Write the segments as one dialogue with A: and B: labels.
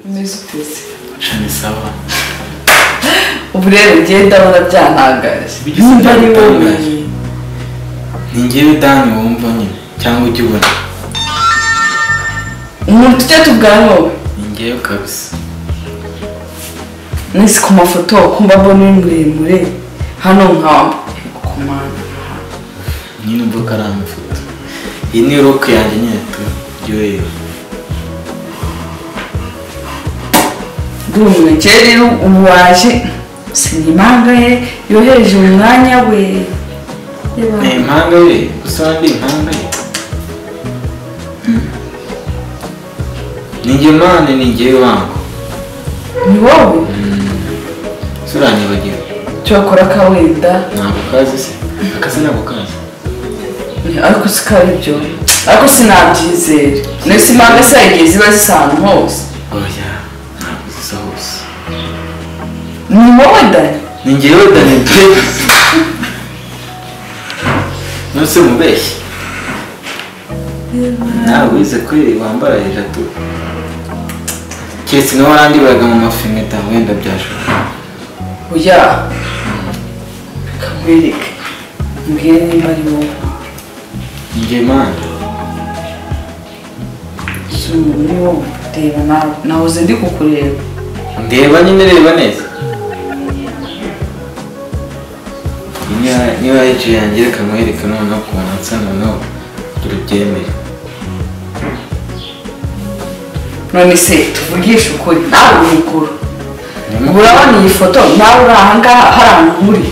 A: umeze utese
B: shani sawa
A: ubu rero ngiye ndabona byantangaje nimba ari wowe
B: ni ngewe Dani wumva nyine cyangwa ujya ubona
A: umuntu tujya tubwana wowe
B: ni ngewe kabisa
A: nisi ku mafoto kumva mbona uri muremure hano nkamba kumana
B: nyine mvuga ari amafoto iyi ni rock yanjye nyine turyohewe
A: ndumwe rero ubu waje sinimanga ye yohereje umwanya we
B: impanga ye gusa ndi impanga ye ni nge mane ni ngewe wangu
A: ni wowe
B: suranyibagiwe
A: cyokora ka wenda
B: ntabwo kazi se akazi ntabwo kazi
A: ariko sikari byo ariko sinabyizera nese impanga se yagiye ziba zisa ahantu hose
B: oya ntabwo zisa hose
A: ni wowe Dani
B: ni ngewe Dani pe nose mubeshyi nawe wize kweri wambara ijatu keretse nawe warandiburaga mu mafimeta wenda byashoboka
A: oya kamwereke mbwire nimba ari wowe
B: njye mani
A: si umuntu ni wowe reba nawe nahoze ndi kukureba
B: ndeba nyine reba neza niba yicaye yanjye reka nkwereke noneho ukuntu nsa noneho turubyemere
A: none se tuvugishe ukuri nawe uri mukuru ubu urabona iyi foto nawe uri ahangaha hari ahantu uri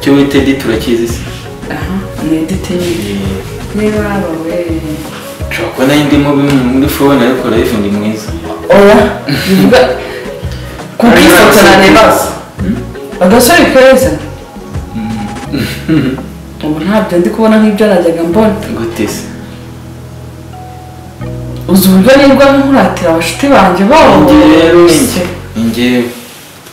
B: icyo wita edi turakizi se
A: aha ni edite niba wawe
B: nshobora kuba nayo ndimo muri fone ariko live ndi mwiza
A: oya bivuga kuko iyi foto narebaza agasore keza ubu ntabyo ndi kubona nk'ibyo najyaga mbona
B: gute se
A: uzi uburyo nibwo nkuratira abashuti banjye
B: njye ni ngewe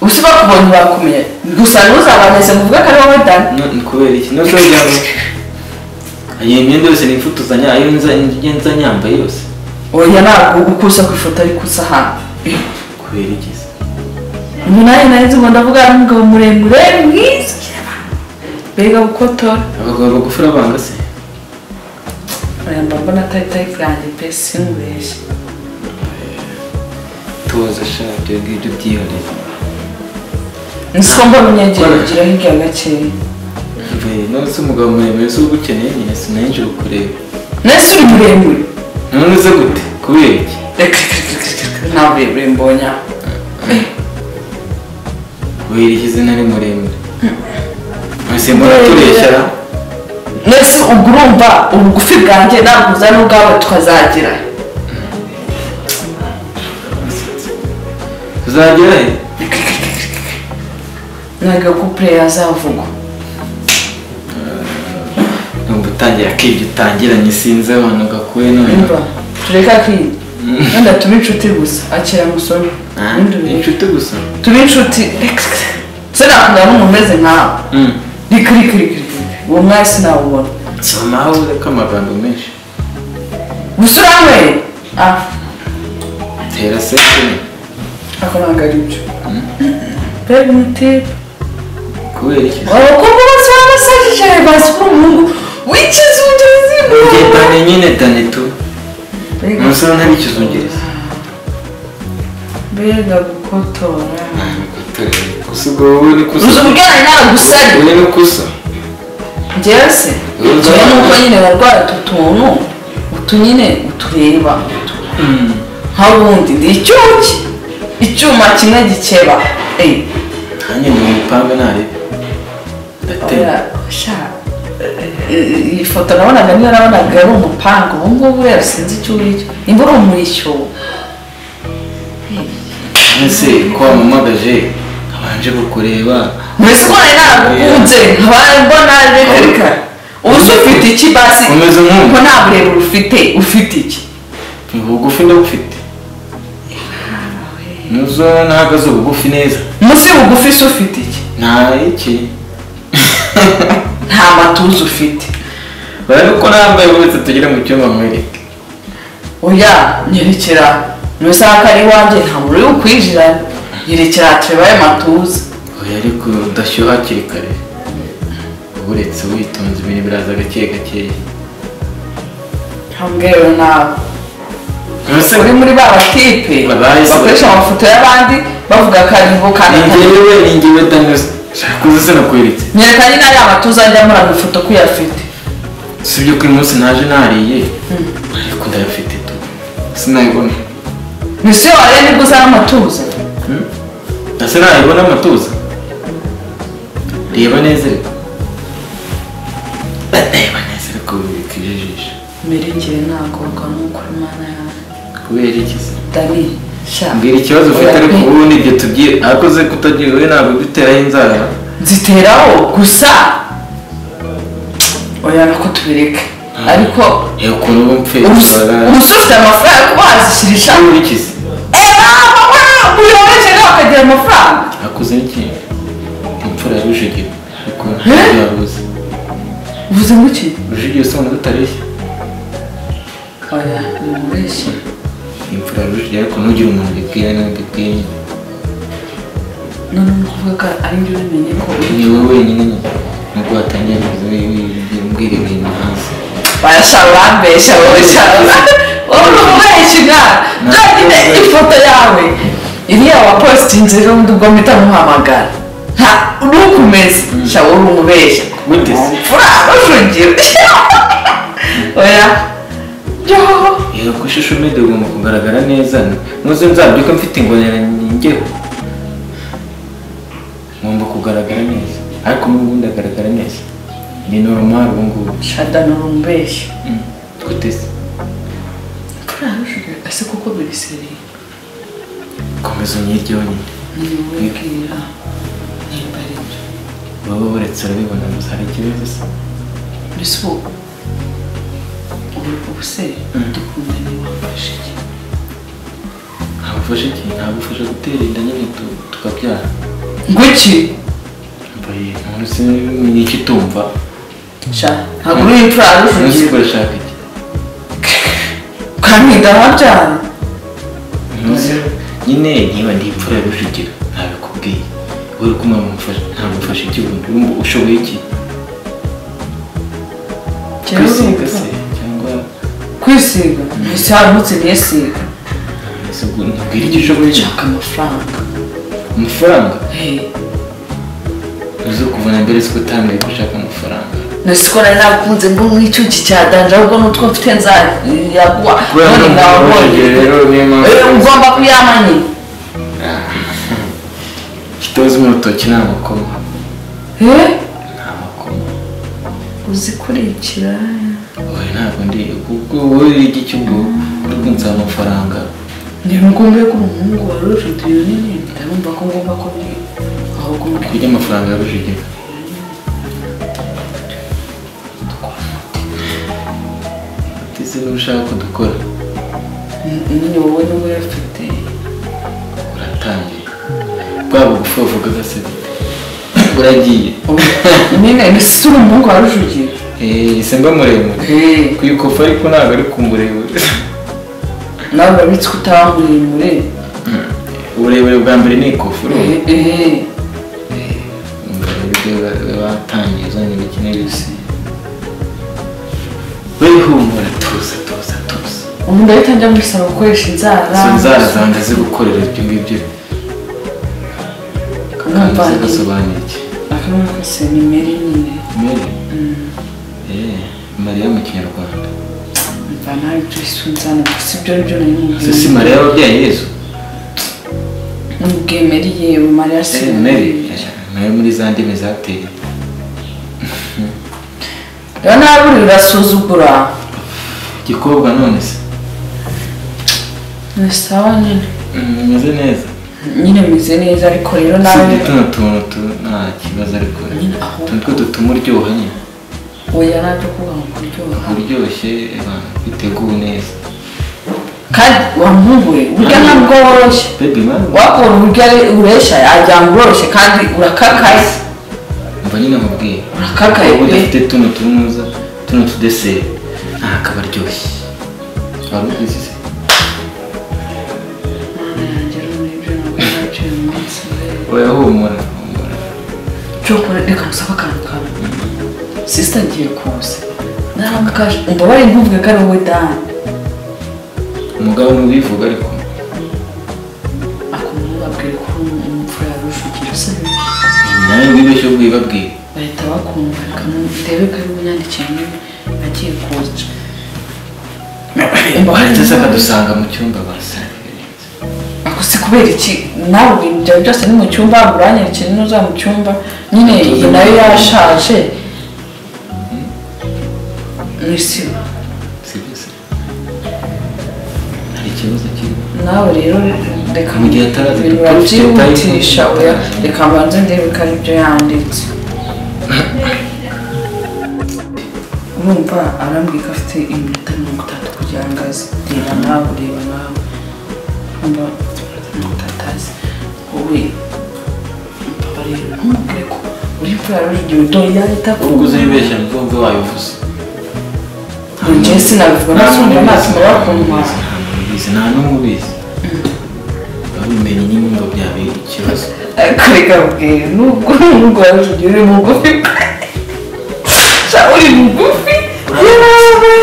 A: usi bakubonye bakumenya gusa ntuzaboneze ngo uvuge ko ari wowe Dani
B: ni kubera iki no kugira ngo iyi myenda yose nifutuzanya ayo nza nyambaye yose
A: oya ntabwo ukusa ku ifoto ariko usa hano
B: kubera iki se
A: umunani nari nzi ngo ndavuga ari umugabo muremure mwiza mbega gukotora
B: abagabo bagufi urabanga se
A: oya mbona atari type yanjye pe sinkubeshye
B: tuza shati ibyo ngibyo byihariye
A: niko mbona unyegera ugira hirya gakeya
B: nose umugabo muremure si ugukeneye nyine sinayinjira kureba
A: nese uri muremure
B: none uze gute kubera iki
A: reka nta burebure mbonya
B: kubera iki izina ari muremure mwese muratureshyara
A: nese ubwo urumva ubugufi bwanjye ntabwo uza n'ubwawe tukazagira
B: tuzagera he
A: ntabwo couple yazavugwa
B: numva utangira akibyo utangiranye sinzi abantu gakuye none
A: umva tureka kwiga wenda tube inshuti gusa akira musore
B: inshuti gusa
A: tube inshuti sinakunda n'umuntu umeze nkawe rikirikirikiri uwo mwari sinawubona
B: somaho ureka amagambo menshi
A: gusa uranyweye
B: tera sekene
A: ako ntabwo ari byo mbega umutipe
B: kubera iki
A: abakobwa bose babasajije bazi ko umuhungu w'ikizungereza
B: Dani nyine Dani tu umusore ntari ikizungereza
A: mbega gukotora
B: gusa ubwo wowe ni kusa
A: uzi ubwenge nawe gusari
B: wowe ni kusa
A: njyewe se njyewe nuko nyine barwara utu tuntu utu nyine utureba nk'ubundi ndi icyuma kimwe gikeba
B: nanjye ni umupanga ntarebe ndatema
A: iyi foto nabonaga niyo nabonaga ari umupanga ubu ngubu rero sinzi icyo uri cyo nimba uri umurishyo
B: ese ko wamamagaje abanje kukureba
A: mbese ko nari naragukunze nkaba mbona reka ubu se ufite iki basi
B: umeze nk'ubu
A: ko nta burebure ufite iki
B: ubugufi ndabufite nuzo nahagaze ubugufi neza
A: munsi y'ubugufi se ufite iki
B: nta iki
A: nta matuza ufite
B: bari ko nambaye wese tugire mu cyumba mwereke
A: oya nyerekera nusanga ari iwanjye nta muntu uri bukwinjirana nyerekera turebaye matuza
B: oya ariko udashyuha hakiri kare uretse witonze ibintu biraza gake gakeya
A: hambwewe nawe uri muri ba batipe bakoresha amafoto y'abandi bavuga ko ari bo kandi
B: ni njyewe dangaza kuza se nakweretse
A: nyerekanye n'ari amatuza njya muri amafoto ko uyafite
B: sibyo ko uyu munsi naje nariye ariko ndayafite tu sinayibona
A: misiyo wariye nibwo uzana amatuza
B: ese nayibona amatuza reba neza ariko bikijijisha
A: mirengere ntagoga n'ukuri mana yawe
B: kubera iki se
A: dani sha
B: mbwira ikibazo ufite ariko ubundi ibyo tugiye akoze kutagira wowe ntabwo duteraho inzara
A: nziteraho gusa oya nako tubireke ariko
B: ukuntu uba mpfe
A: umusore ufite amafaranga yo kuba wazishyirisha
B: urikize
A: uyobeje nawe akagira amafaranga
B: akoze iki imfura ya Rujugiro ariko ntabwo yabuze
A: uvuze ngo iki
B: Rujugiro se ubona utareshya
A: oya ni umubeshyi
B: imfura ya Rujugiro ariko ntugire umuntu ubibwira nawe ubibwiye nyine
A: none ni ukuvuga ko ari njye ubimenye ko
B: ni wowe wenyine nyine nubwo watangiye mbwira ibintu hasi
A: barashaka urambeshya wowe cyane wowe uri umubeshyi mwana byonyine ifoto yawe iriya wapositinze n'ubundi ubwo mpita muhamagara nta nukumeze sha wowe uri umubeshyi
B: gute se
A: mfura Rujugiro oya
B: iyo ku ishusho media ugomba kugaragara neza ntuze nzabyuka mfite ingorane njyeho ngomba kugaragara neza ariko n'ubundi agaragara neza ni normal ubu ngubu
A: shada ni umubeshyi
B: gute se
A: mfura Rujugiro ese kuko biriseriye
B: komeza unyiryeho nyine
A: ni wowe bwira nimba ari byo
B: baba buretse urabibona gusa hari ikibazo se
A: mbese ubu se dukundanye wamfashe iki
B: ntabufashe iki ntabufasha gutera inda nyine tukabyara
A: ngo iki
B: mbaye umuntu se ni iki tumva
A: sha ntabwo uri imfura
B: umunsi
A: Rujugiro
B: urashaka iki
A: kandi ndahabyara
B: nyine niba ndi imfura ya Rujugiro ntabikubwiye uri kumwe ntabwo ufashe ikibundi urumva ushoboye iki kwisiga se cyangwa
A: kwisiga ese haramutse ntiyisiga
B: ntubwire icyo ushoboye
A: nshaka amafaranga
B: amafaranga uzi kuvana mbere siko utangiye gushaka amafaranga
A: nasi ko nari nakunze ngo nk'icyuki cya danje ahubwo n'utwo mfite nzayaguha none ngawubonye ugomba kuyama nyine
B: kitozi mu rutoki ni amakoma ni amakoma
A: uzi kurikira
B: wowe ntabwo ndi kuko wowe iki cy'ubwo uri kunsaba amafaranga
A: ni ngombwa ko umuhungu wa Rujugiro nyine ndabumva ko ngomba kubwira ahubwo
B: kurya amafaranga ya Rujugiro ese niba ushaka ko dukora
A: nyine wowe niba uyafite
B: uratangiye bwaba bugufi wavugaga se uragiye
A: nyine ni si uri umuhungu wa Rujugiro
B: ese mba muremure ku ikofa ariko ntabwo ari ku muremure
A: nawe urabitse ko utaba muremure
B: uburebure bwa mbere ni ikofa batangiye uzanye ibikine bisi wihumura tuza
A: ubu ndahita njya muri salo gukoresha inzara
B: izo nzara zanjye zigukorera ibyo ngibyo kandi zigasobanura iki
A: akamenya ko se ni meri nyine
B: meri mariya mu kinyarwanda
A: mva nawe ibyo isunzana gusa ibyo ari byo nari mubwiye
B: si mariya wabyaye yezu
A: mubwiye meri yewe mariya si
B: meri nayo muri za ndimi zateye
A: rero nawe uri urasuzugura
B: igikobwa none se
A: ni sawa nyine
B: meze neza
A: nyine meze neza ariko rero nawe
B: tuno tuntu nta kibazo ariko utuntu two dutuma uryoha nyine
A: oya nabyo kuvuga ngo kuryoha
B: uryoshye biteguwe neza
A: kandi wamuhuye burya ntabwo woroshye wakora uburyo ureshya yagira ngo uroroshye kandi urakakaye
B: mva nyine mubwiye
A: urakakaye
B: udafite tuno tunuza tuno tudeseri ntakaba aryoshye wari ubizi se
A: mana yanjye rero n'ibyo ntabwo naciye umunsi
B: oya humura
A: cyokora reka musaba akantu kamwe sisita agiye kuza naramukaje umbabarire ntuvuge ko ari wowe dani
B: umugabo ntubivuga ariko
A: babwire ko umupfura yarujugira se
B: nawe wibeshye ubwibabwire
A: bahita bakumva reka ndebe ko ari bunyandikiye agiye kuza
B: bahita se akadusanga mu cyumba basa
A: ako si kubera iki nawe ibintu byawe byose ni mu cyumba uranyerekeye n'uza mu cyumba nyine iyi nayo yashaje mwisiba
B: hari ikibazo kirimo
A: nawe rero reka
B: mu gihe atarazi
A: ibintu babyihutisha oya reka mbanze ndebe ko ari byo yanditse urumva arambwira ko afite iminota 30 kugira ngo aze reba nawe urumva 30 azi wowe mbabarire ntumubwire ko uri imfura yarujugira udoye yahita
B: ubwo uzibeshya nubwo wabivuze
A: njye sinabivuga nasumva natuma bakumva
B: nta n'umwe ubizi babimenye nyine ngo byabera ikibazo
A: ariko reka mbwira nubwo yarujugira uri mugufi uri mugufi yewe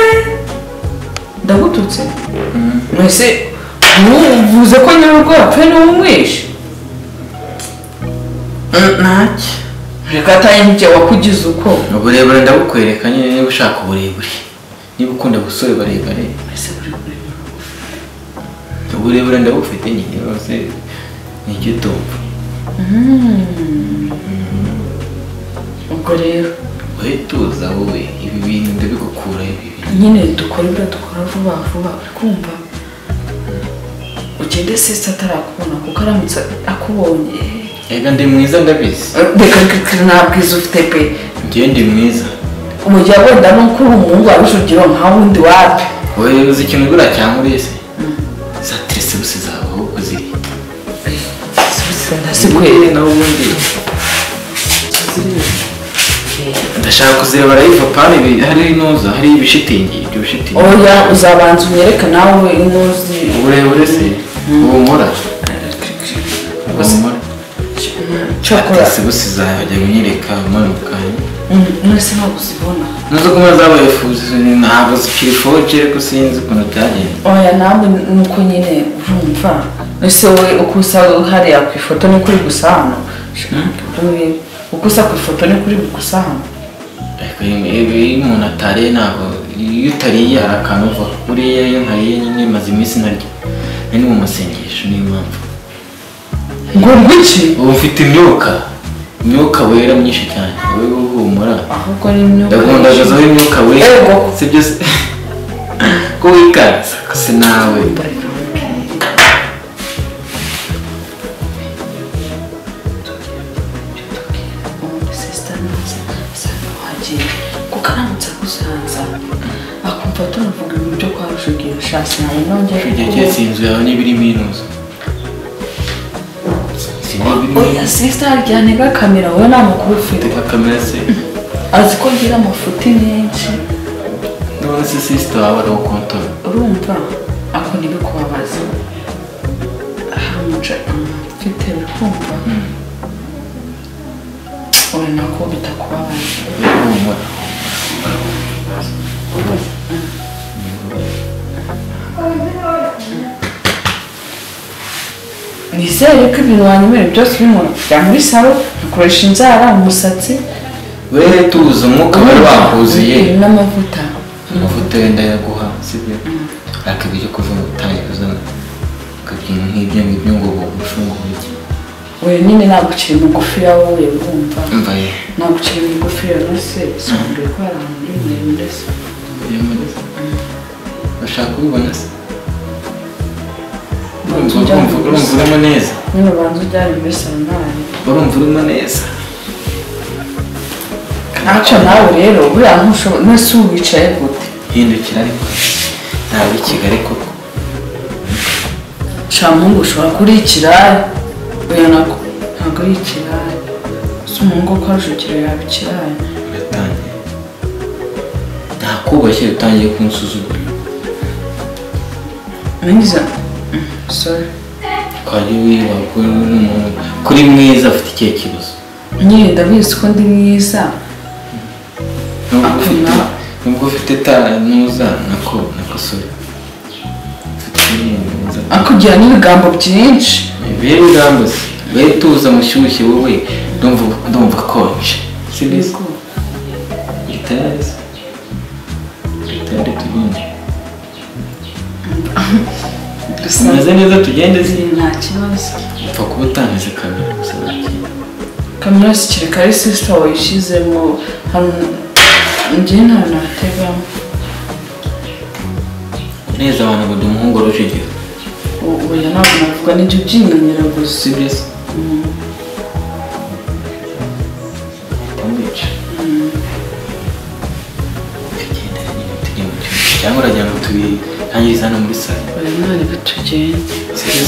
A: ndagututse mwese uvuze ko nyir'urugo yapfuye niwe umwishe ntacyo reka atayinjye wakugize uko
B: uburebure ndabukwereka nyine niba ushaka uburebure niba ukunda abasore barebare uburebure ndabufite nyine rwose ni icyo utumva
A: ubwo rero
B: wowe tuza wowe ibi bintu ndabigukuraho ibi bintu
A: nyine dukora ibyo dukora vuba vuba uri kumva ugende sisi atarakubona kuko aramutse akubonye
B: ega ndi mwiza ndabizi
A: reka nta bwiza ufite pe
B: njye ndi mwiza
A: umujyi wenda nuko uri umuhungu warujugiro nka wundi wapi
B: wowe uzi ikintu ugura cyangwa urese za teresebusi zawe ahubwo ziri
A: ndasikwere
B: nawe ubundi ndashaka kuzireba live pani hari inoza hari ibishitingi ibyo bishitingi
A: oya uzabanza unyereka nawe inozi
B: uburebure se ubumura ubumura
A: cyokora
B: teresebusi zawe bajya kunyereka umanuka
A: mwese ntabwo uzibona
B: nuzo kuma zabaye fuzi ntabwo zikiri foje ariko sinzi ukuntu byagenze
A: oya ntabwo nuko nyine urumva ese wowe uko usa hariya ku ifoto ni kuri gusa hano uko usa ku ifoto ni kuri gusa hano
B: iyo umuntu atariye ntabwo iyo utariye hari akantu uva buriya iyo nkariye nyine maze iminsi narya ni mu masengesho niyo mpamvu
A: ngo ngwiki
B: ubu mfite imyuka wera myinshi cyane wowe uhumura
A: ahubwo ari imyuka
B: ndagundagazaho imyuka wera sibyo se ko wikaza se nawe
A: kuko aramutse agusanza akumva tunavuga ibintu byo kwa rujugira shasi nawe nongera
B: igihe cyose inzu yawe niba irimo inuza
A: oya sisita haryane kamera wowe nta makuru ufite
B: kamera se
A: azi ko ngira amafuti menshi
B: none se sisita wawe ari ukontora
A: urumva ako ntibikubabaza ahamuca mfite bikumva wowe nako bitakubabaza
B: uhumura
A: nizere ko ibintu wanyemerera byose ubimura kujya muri salo nkakoresha inzara umusatsi
B: wewe tuzi umwuka wari wakuziye
A: n'amavuta
B: amavuta wenda yaguha sibyo ariko ibyo kuva utangiye kuzana ukabwira nk'ibyo ngibyo ngo ubushunguye iki
A: wewe nyine ntabwo ukiri mugufi yawe wowe urumva
B: mbaye
A: ntabwo ukiri mugufi yawe nase sonduye ko hari ahantu uri muremure se
B: bashaka kubibona se urumva urimo neza
A: nyine ubanza ujyane muri salo nawe
B: urumva urimo neza
A: ntacyo nawe rero buriya ntushobora mwese ubu wicaye gute
B: hindukira ariko ntabwo i Kigali koko
A: shamungu ushobora kuri ikiraya oya nako ntabwo ari ikiraya si umuhungu ko arujugiro yaba ikiraya
B: uratangiye ntakubashye utangiye kunsuzugura
A: nangiza sorry
B: kwari wiba kuri mwiza afite ikihe kibazo
A: nyine ndabizi ko ndi mwiza
B: nubwo ufite tanuza nako sorry
A: akugira n'ibigambo byinshi
B: bihe bigambo se we tuza mushyushye wowe ndumva konje sibyo gitari tugende tumeze neza tugende
A: nta kibazo
B: upfa kuba utangize kamera gusa
A: kamera si kereka ari sisita wayishyizemo hano njye nta nategamo
B: neza abantu ngo umuhungu rujugira
A: oya ntabwo navuga n'ibyo byinanira gusa
B: sibyo se tambica cyangwa uragira ngo tubitangirize hano muri sale
A: oya ntarebe tugende
B: sibyo